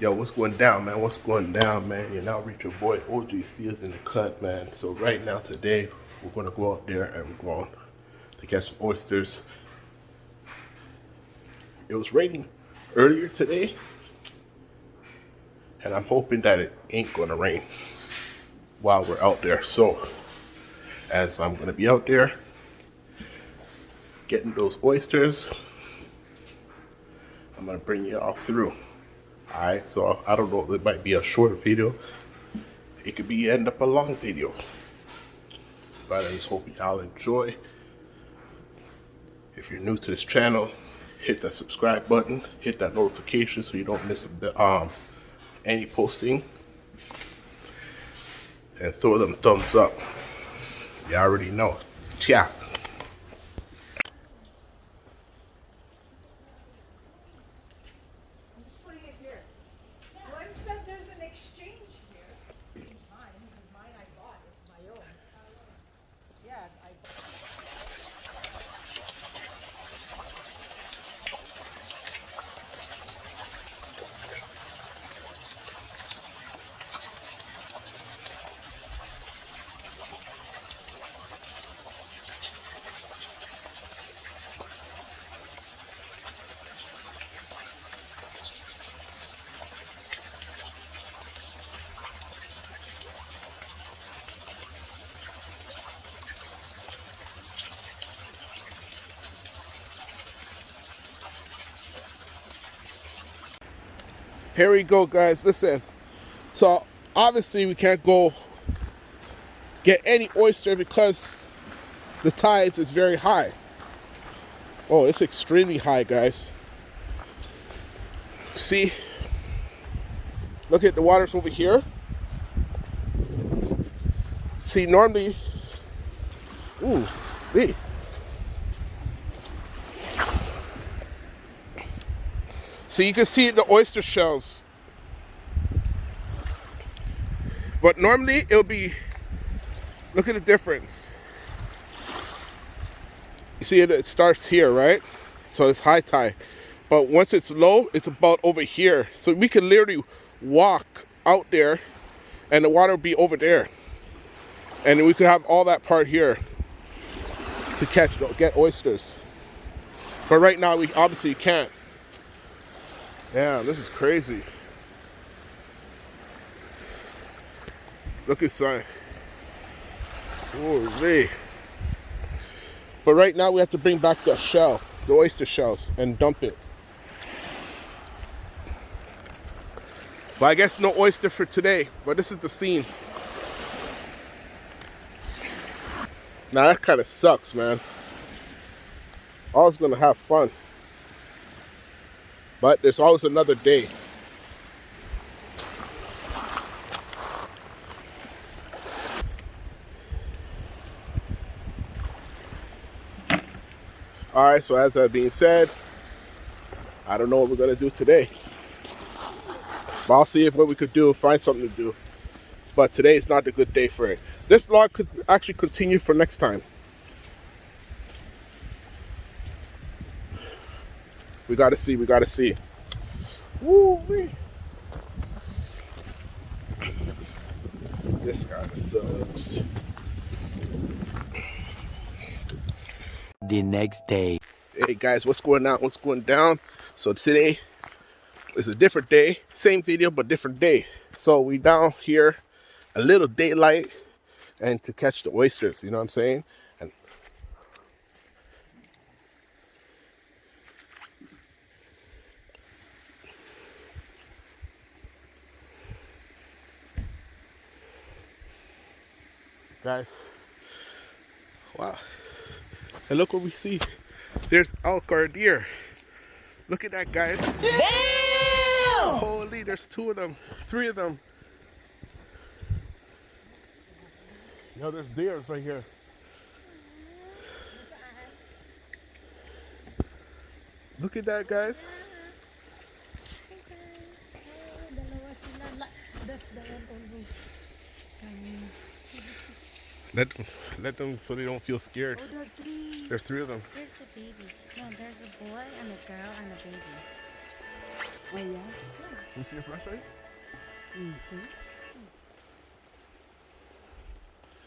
Yo, what's going down, man? What's going down, man? You now reach your boy OG Steals in the cut, man. So right now, today, we're gonna go out there and we're going to catch some oysters. It was raining earlier today, and I'm hoping that it ain't gonna rain while we're out there. So, as I'm gonna be out there getting those oysters, I'm gonna bring you all through. Alright, so I don't know, it might be a shorter video. It could be end up a long video. But I just hope y'all enjoy. If you're new to this channel, hit that subscribe button, hit that notification so you don't miss any posting. And throw them thumbs up. You already know. Ciao. Here we go, guys. Listen. So obviously we can't go get any oyster because the tides is very high. Oh, it's extremely high, guys. See? Look at the water's over here. See, normally, ooh, see. So you can see the oyster shells. But normally it'll be, look at the difference. You see it starts here, right? So it's high tide. But once it's low, it's about over here. So we can literally walk out there and the water will be over there. And then we could have all that part here to get oysters. But right now we obviously can't. Yeah, this is crazy. Look inside. Holy. But right now we have to bring back the shell, the oyster shells, and dump it. But I guess no oyster for today, but this is the scene. Now that kind of sucks, man. I was gonna have fun. But there's always another day. Alright, so as that being said, I don't know what we're gonna do today. But I'll see if what we could do, find something to do. But today is not a good day for it. This vlog could actually continue for next time. We gotta see, we gotta see. Woo-wee. This kind of sucks. The next day. Hey guys, what's going on? What's going down? So today is a different day. Same video, but different day. So we down here, a little daylight, and to catch the oysters, you know what I'm saying? And guys, wow. And look what we see. There's elk or deer. Look at that, guys. Damn! Holy, there's 2 of them, 3 of them. Yo, there's deers right here. Look at that, guys. That's the one always. Let them so they don't feel scared. Oh, there's 3. There's 3 of them. There's a baby. No, there's a boy and a girl and a baby. Oh, yeah? You see a fresh right? See?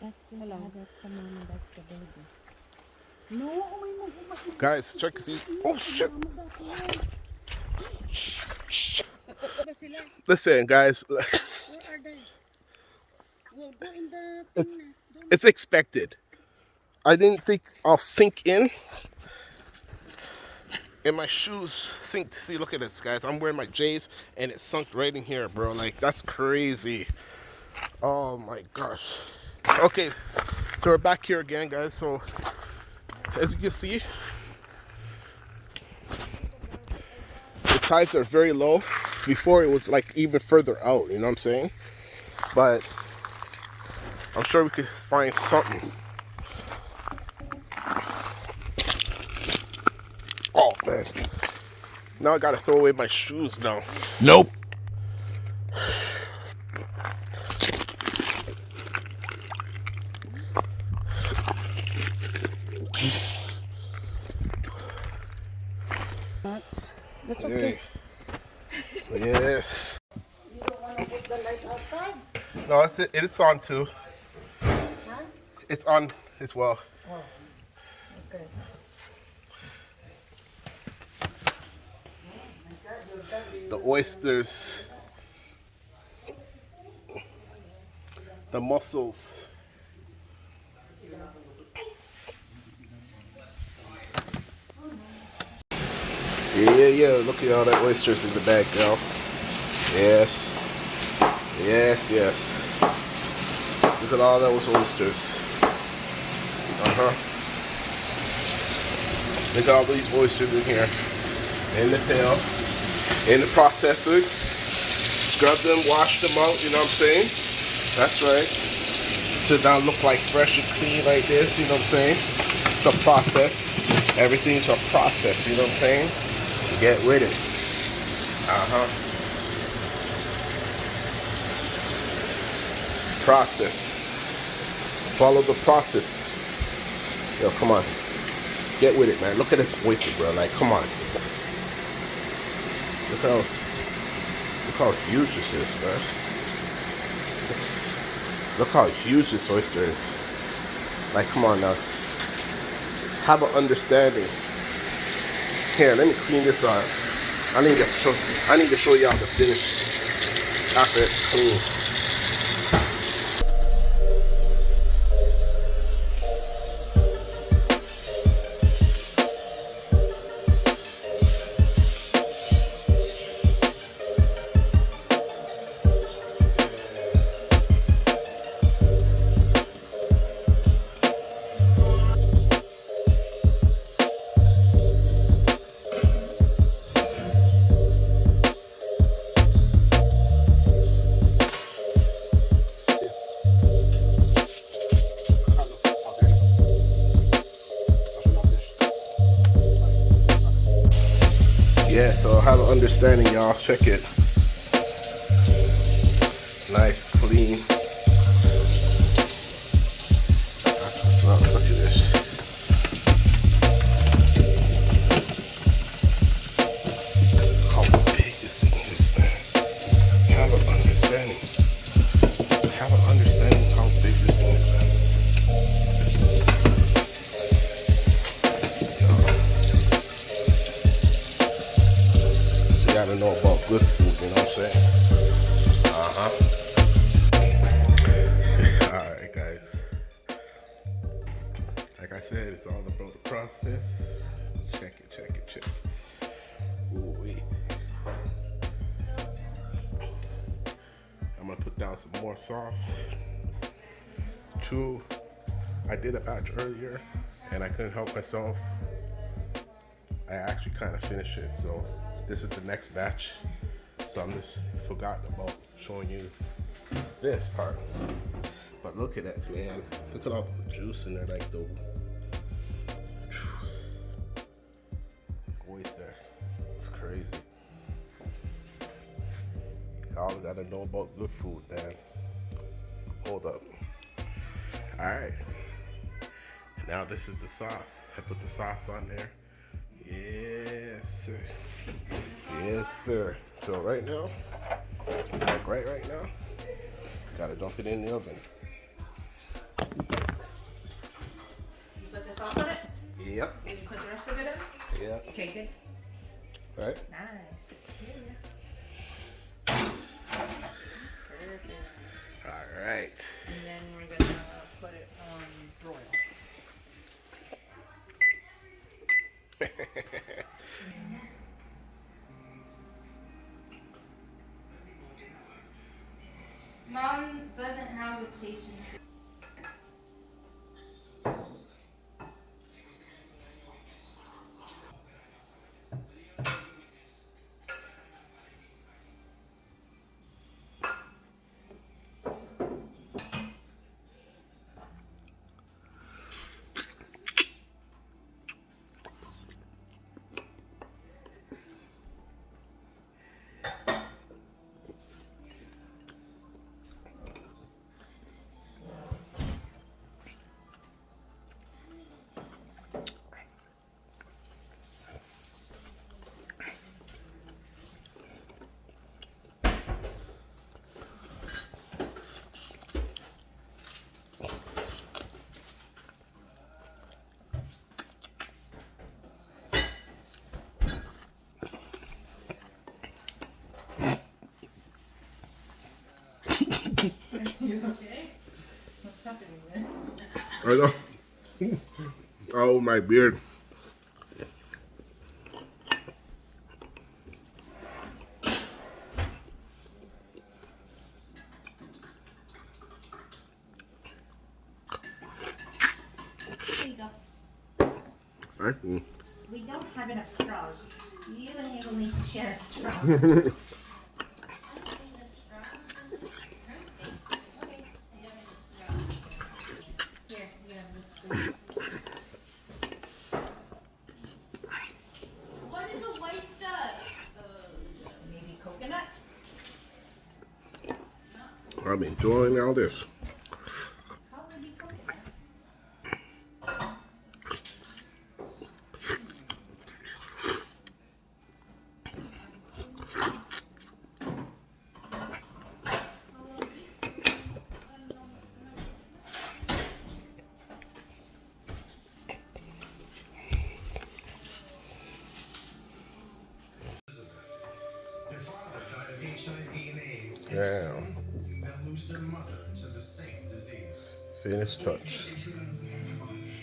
That's the that's the mama, that's the baby. No, oh my God. Guys, check these. Oh shit! Listen, guys. Where are they? Well, go in the It's thing. it's expected. I didn't think I'll sink in. And my shoes sink. See, look at this, guys. I'm wearing my J's, and it sunk right in here, bro. Like, that's crazy. Oh my gosh. Okay, so we're back here again, guys. So as you can see, the tides are very low. Before it was like even further out, you know what I'm saying? But I'm sure we could find something. Oh man. Now I gotta throw away my shoes now. Nope. That's okay. Yes. You don't want to put the light outside? No, it's on too. Huh? It's on as well. Oh, okay. The oysters, the mussels. Yeah, look at all that oysters in the bag, girl. Yes. Look at all those oysters. Look at all these oysters in here. In the tail. In the processor. Scrub them, wash them out, you know what I'm saying? That's right. To now look like fresh and clean like this, you know what I'm saying? It's a process. Everything's a process, you know what I'm saying? Get with it. Process. Follow the process. Yo, come on. Get with it, man. Look at this oyster, bro. Like, come on. Look how huge this is, man. Look how huge this oyster is. Like, come on now. Have an understanding. Here, let me clean this up. I need to show y'all the finish after it's clean. Yeah, so have an understanding, y'all. Check it. Nice, clean. That's what's up. Look at this. How big this thing is, man. Have an understanding. Have an understanding how big this thing is, man. You gotta know about good food, you know what I'm saying? Alright, guys. Like I said, it's all about the process. Check it. Ooh-wee. I'm gonna put down some more sauce. 2, I did a batch earlier and I couldn't help myself. I actually kind of finished it, so this is the next batch. So I'm just forgotten about showing you this part. But look at that, man. Look at all the juice in there, like the oyster. It's crazy. Y'all gotta know about good food, man. Hold up. Alright. Now this is the sauce. I put the sauce on there. Yes, sir. So right now, Like right now. Gotta dump it in the oven. You put the sauce on it? Yep. And you put the rest of it in? Yeah. Okay, good. Right? Nice. Perfect. All right. And then we're gonna put it on broil. Mom doesn't have the patience. You okay? What's happening there? I know. Oh, my beard. There you go. Right? We don't have enough straws. You and Ava need to share a straw. Here, you have this. What is the white stuff? Maybe coconut? I'm enjoying all this. Probably coconut. Their father died of HIV and AIDS, and Yeah. soon they'll lose their mother to the same disease. Finish touch.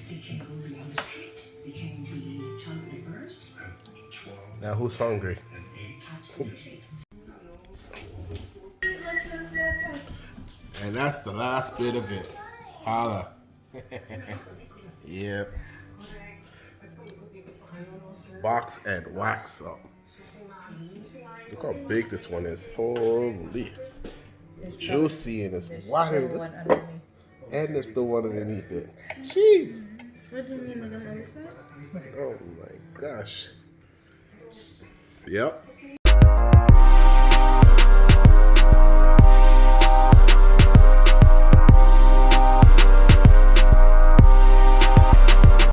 They can't go the young street. They can't be child laborers. At 12 Now who's hungry? and 8, Absolutely. And that's the last bit of it. Holla. Yep. Box and wax up. Look how big this one is. Holy. Juicy and it's watery. Look. And there's the one underneath it. Jeez. What do you mean on the outside? Oh my gosh. Yep.